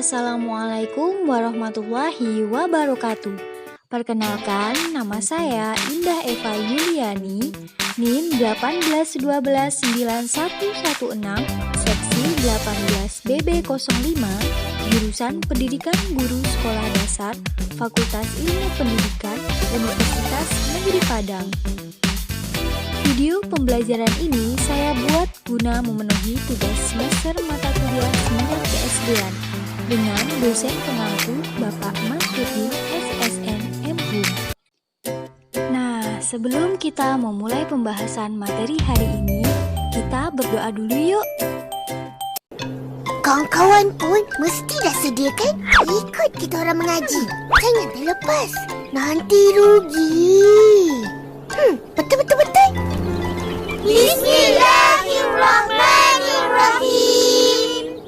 Assalamualaikum warahmatullahi wabarakatuh. Perkenalkan, nama saya Indah Eva Yuliani, NIM 1812916, seksi 18BB05, jurusan Pendidikan Guru Sekolah Dasar, Fakultas Ilmu Pendidikan, Universitas Negeri Padang. Video pembelajaran ini saya buat guna memenuhi tugas semester mata kuliah semangat keSD-an dengan dosen pengampu Bapak Mahyudin SSN MHUM. Nah, sebelum kita memulai pembahasan materi hari ini, kita berdoa dulu yuk. Kawan-kawan pun mesti dah sediakan ikut kita orang mengaji. Jangan terlepas, nanti rugi. Betul. Bismillahirrahmanirrahim.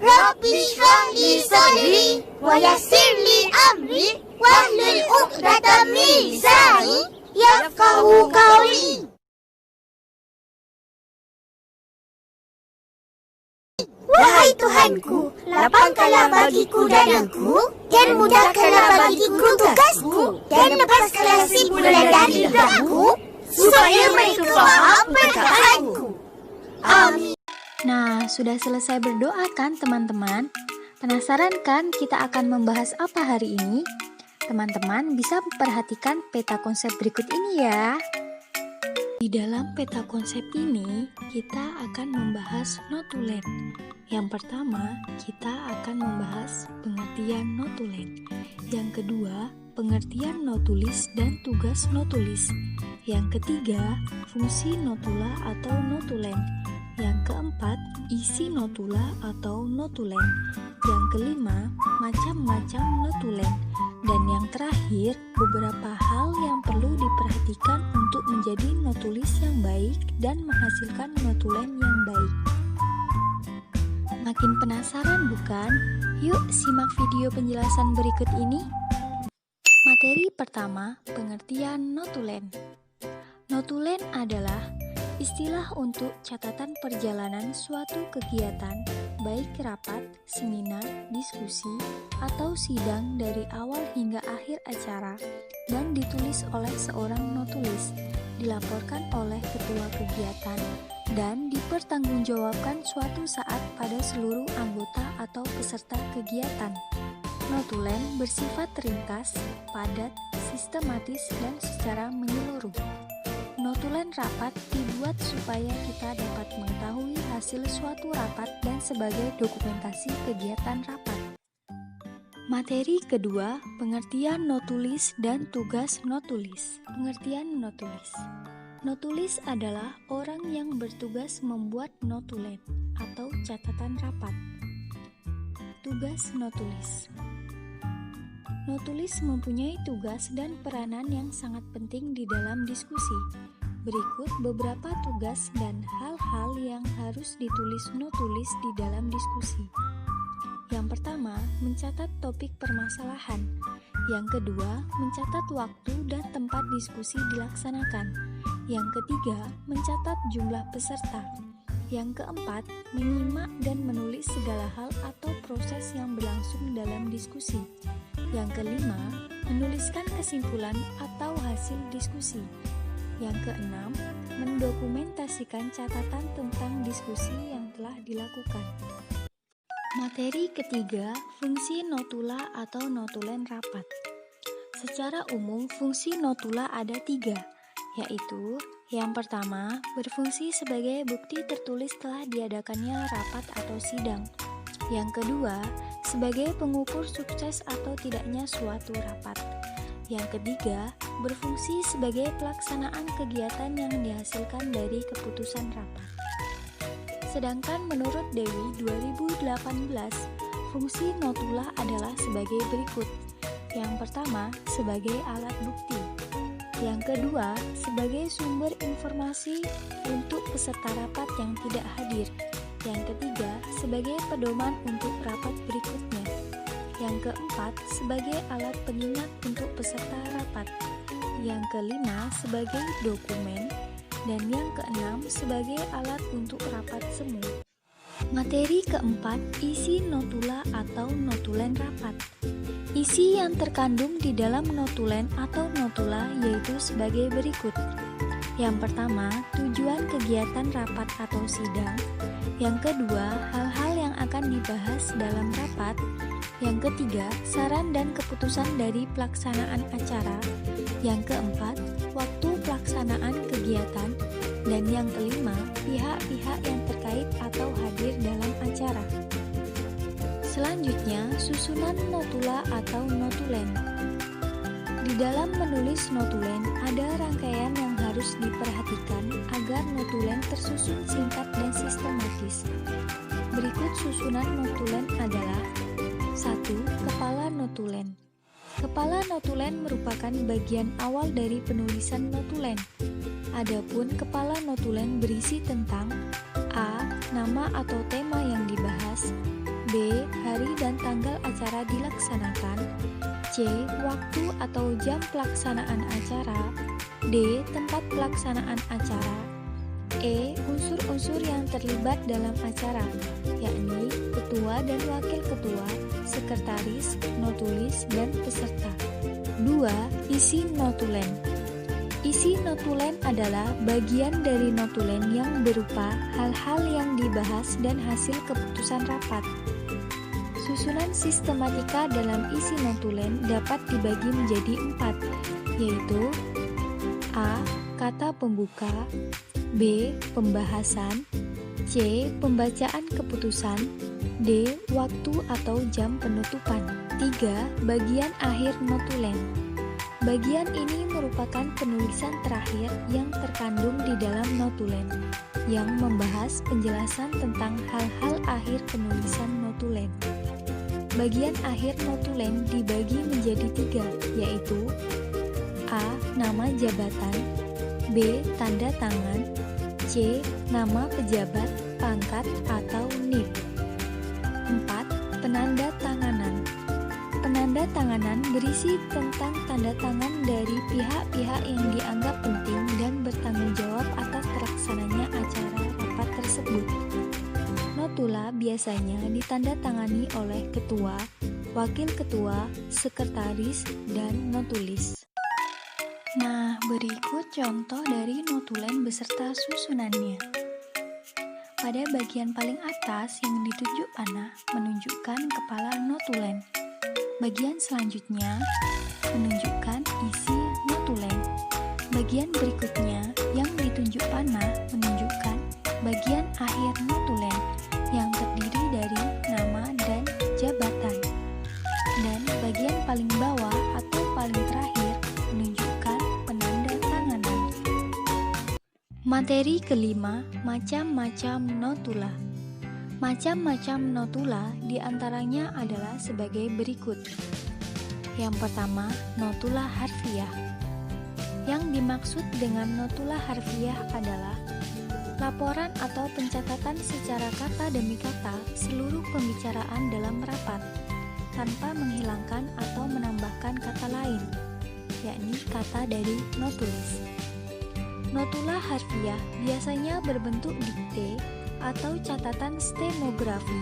Rabbi shrah li sadri wa yassir li amri wahlul 'uqdatam min lisani yafqahu qawli. Wahai Tuhanku, lapangkanlah bagiku dadaku dan mudahkanlah bagiku tugasku dan lepaskanlah si bulan dari belakangku supaya mereka faham perkataanku. Amin. Nah, sudah selesai berdoa kan teman-teman? Penasaran kan kita akan membahas apa hari ini? Teman-teman bisa perhatikan peta konsep berikut ini ya. Di dalam peta konsep ini, kita akan membahas notulen. Yang pertama, kita akan membahas pengertian notulen. Yang kedua, pengertian notulis dan tugas notulis. Yang ketiga, fungsi notula atau notulen. Yang keempat, isi notula atau notulen. Yang kelima, macam-macam notulen. Dan yang terakhir, beberapa hal yang perlu diperhatikan untuk menjadi notulis yang baik dan menghasilkan notulen yang baik. Makin penasaran bukan? Yuk simak video penjelasan berikut ini. Materi pertama, pengertian notulen. Notulen adalah istilah untuk catatan perjalanan suatu kegiatan, baik rapat, seminar, diskusi, atau sidang dari awal hingga akhir acara, dan ditulis oleh seorang notulis, dilaporkan oleh ketua kegiatan, dan dipertanggungjawabkan suatu saat pada seluruh anggota atau peserta kegiatan. Notulen bersifat ringkas, padat, sistematis, dan secara menyeluruh. Notulen rapat dibuat supaya kita dapat mengetahui hasil suatu rapat dan sebagai dokumentasi kegiatan rapat. Materi kedua, pengertian notulis dan tugas notulis. Pengertian notulis. Notulis adalah orang yang bertugas membuat notulen atau catatan rapat. Tugas notulis. Notulis mempunyai tugas dan peranan yang sangat penting di dalam diskusi. Berikut beberapa tugas dan hal-hal yang harus ditulis notulis di dalam diskusi. Yang pertama, mencatat topik permasalahan. Yang kedua, mencatat waktu dan tempat diskusi dilaksanakan. Yang ketiga, mencatat jumlah peserta. Yang keempat, menyimak dan menulis segala hal atau proses yang berlangsung dalam diskusi. Yang kelima, menuliskan kesimpulan atau hasil diskusi. Yang keenam, mendokumentasikan catatan tentang diskusi yang telah dilakukan. Materi ketiga, fungsi notula atau notulen rapat. Secara umum, fungsi notula ada 3, yaitu yang pertama, berfungsi sebagai bukti tertulis telah diadakannya rapat atau sidang. Yang kedua, sebagai pengukur sukses atau tidaknya suatu rapat. Yang ketiga, berfungsi sebagai pelaksanaan kegiatan yang dihasilkan dari keputusan rapat. Sedangkan menurut Dewi 2018, fungsi notula adalah sebagai berikut. Yang pertama, sebagai alat bukti. Yang kedua, sebagai sumber informasi untuk peserta rapat yang tidak hadir. Yang ketiga, sebagai pedoman untuk rapat berikutnya. Yang keempat, sebagai alat pengingat untuk peserta rapat. Yang kelima, sebagai dokumen. Dan yang keenam, sebagai alat untuk rapat semu. Materi keempat, isi notula atau notulen rapat. Isi yang terkandung di dalam notulen atau notula yaitu sebagai berikut. Yang pertama, tujuan kegiatan rapat atau sidang. Yang kedua, hal-hal yang akan dibahas dalam rapat. Yang ketiga, saran dan keputusan dari pelaksanaan acara. Yang keempat, waktu pelaksanaan kegiatan. Dan yang kelima, pihak-pihak yang terkait atau hadir dalam acara. Selanjutnya, susunan notula atau notulen. Di dalam menulis notulen, ada rangkaian yang harus diperhatikan agar notulen tersusun singkat dan sistematis. Berikut susunan notulen adalah: 1. Kepala notulen. Kepala notulen merupakan bagian awal dari penulisan notulen. Adapun kepala notulen berisi tentang A. Nama atau tema yang dibahas, B. Hari dan tanggal acara dilaksanakan, C. Waktu atau jam pelaksanaan acara, D. Tempat pelaksanaan acara, E. Unsur-unsur yang terlibat dalam acara, yakni ketua dan wakil ketua, sekretaris, notulis, dan peserta. 2. Isi notulen. Isi notulen adalah bagian dari notulen yang berupa hal-hal yang dibahas dan hasil keputusan rapat. Susunan sistematika dalam isi notulen dapat dibagi menjadi 4, yaitu A. Kata pembuka, B. Pembahasan, C. Pembacaan keputusan, D. Waktu atau jam penutupan. 3. Bagian akhir notulen. Bagian ini merupakan penulisan terakhir yang terkandung di dalam notulen, yang membahas penjelasan tentang hal-hal akhir penulisan notulen. Bagian akhir notulen dibagi menjadi 3, yaitu A. Nama jabatan, B. Tanda tangan, C. Nama pejabat, pangkat, atau NIP. 4. Penanda tanganan. Penanda tanganan berisi tentang tanda tangan dari pihak-pihak yang dianggap penting dan bertanggung jawab atas terlaksananya acara rapat tersebut. Notula biasanya ditandatangani oleh ketua, wakil ketua, sekretaris, dan notulis. Nah, berikut contoh dari notulen beserta susunannya. Pada bagian paling atas yang ditunjuk panah menunjukkan kepala notulen. Bagian selanjutnya menunjukkan isi notulen. Bagian berikutnya yang ditunjuk panah menunjukkan bagian akhir notulen yang terdiri dari nama dan jabatan. Dan bagian paling bawah atau paling terakhir menunjukkan penanda tanganan. Materi kelima, macam-macam notula. Macam-macam notula diantaranya adalah sebagai berikut. Yang pertama, notula harfiah. Yang dimaksud dengan notula harfiah adalah laporan atau pencatatan secara kata demi kata seluruh pembicaraan dalam rapat, tanpa menghilangkan atau menambahkan kata lain, yakni kata dari notulis. Notula harfiah biasanya berbentuk dikte atau catatan stenografi,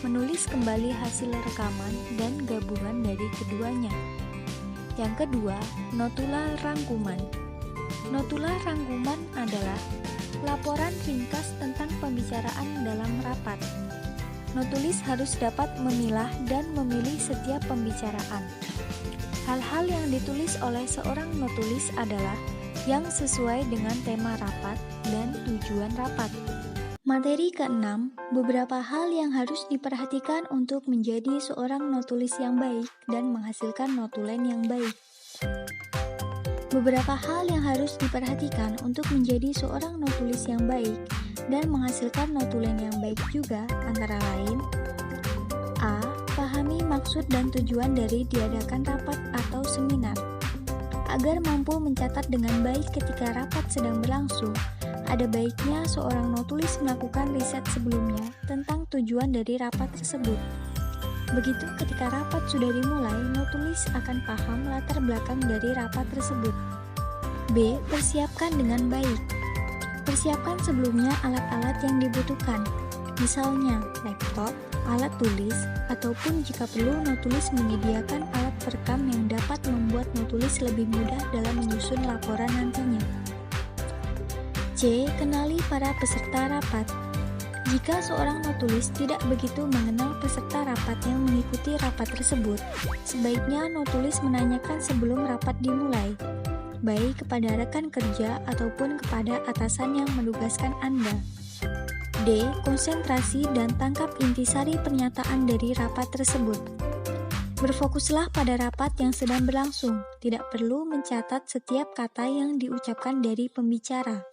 menulis kembali hasil rekaman dan gabungan dari keduanya. Yang kedua, notula rangkuman. Notula rangkuman adalah laporan ringkas tentang pembicaraan dalam rapat. Notulis harus dapat memilah dan memilih setiap pembicaraan. Hal-hal yang ditulis oleh seorang notulis adalah yang sesuai dengan tema rapat dan tujuan rapat. Materi keenam, beberapa hal yang harus diperhatikan untuk menjadi seorang notulis yang baik dan menghasilkan notulen yang baik. Beberapa hal yang harus diperhatikan untuk menjadi seorang notulis yang baik dan menghasilkan notulen yang baik juga antara lain: A. Pahami maksud dan tujuan dari diadakan rapat atau seminar. Agar mampu mencatat dengan baik ketika rapat sedang berlangsung, ada baiknya seorang notulis melakukan riset sebelumnya tentang tujuan dari rapat tersebut. Begitu ketika rapat sudah dimulai, notulis akan paham latar belakang dari rapat tersebut. B. Persiapkan dengan baik. Persiapkan sebelumnya alat-alat yang dibutuhkan. misalnya laptop, alat tulis, ataupun jika perlu Notulis menyediakan alat perekam yang dapat membuat Notulis lebih mudah dalam menyusun laporan nantinya. C. Kenali para peserta rapat. Jika seorang Notulis tidak begitu mengenal peserta rapat yang mengikuti rapat tersebut, sebaiknya Notulis menanyakan sebelum rapat dimulai, baik kepada rekan kerja ataupun kepada atasan yang menugaskan Anda. D. Konsentrasi dan tangkap intisari pernyataan dari rapat tersebut. Berfokuslah pada rapat yang sedang berlangsung, tidak perlu mencatat setiap kata yang diucapkan dari pembicara.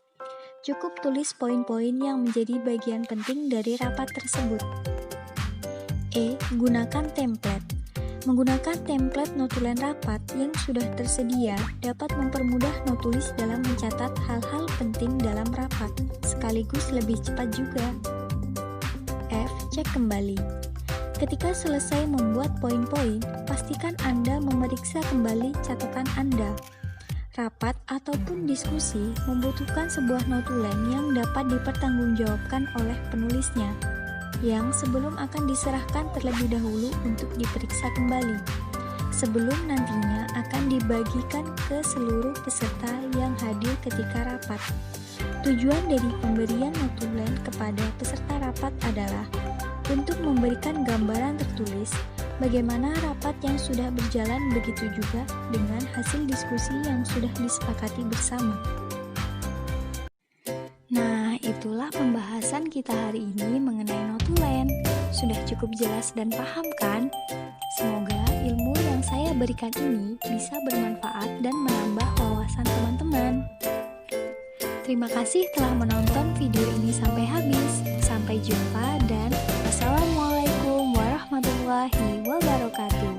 Cukup tulis poin-poin yang menjadi bagian penting dari rapat tersebut. E. Gunakan template. Menggunakan template notulen rapat yang sudah tersedia dapat mempermudah Notulis dalam mencatat hal-hal penting dalam rapat, sekaligus lebih cepat juga. F. Cek kembali. Ketika selesai membuat poin-poin, pastikan Anda memeriksa kembali catatan Anda. Rapat ataupun diskusi membutuhkan sebuah notulen yang dapat dipertanggungjawabkan oleh penulisnya, yang sebelum akan diserahkan terlebih dahulu untuk diperiksa kembali, sebelum nantinya akan dibagikan ke seluruh peserta yang hadir ketika rapat. Tujuan dari pemberian notulen kepada peserta rapat adalah untuk memberikan gambaran tertulis bagaimana rapat yang sudah berjalan, begitu juga dengan hasil diskusi yang sudah disepakati bersama. Nah, itulah pembahasan kita hari ini mengenai notulen. Sudah cukup jelas dan paham kan? Semoga ilmu yang saya berikan ini bisa bermanfaat dan menambah wawasan teman-teman. Terima kasih telah menonton video ini sampai habis. Sampai jumpa dan wassalamualaikum warahmatullahi wabarakatuh.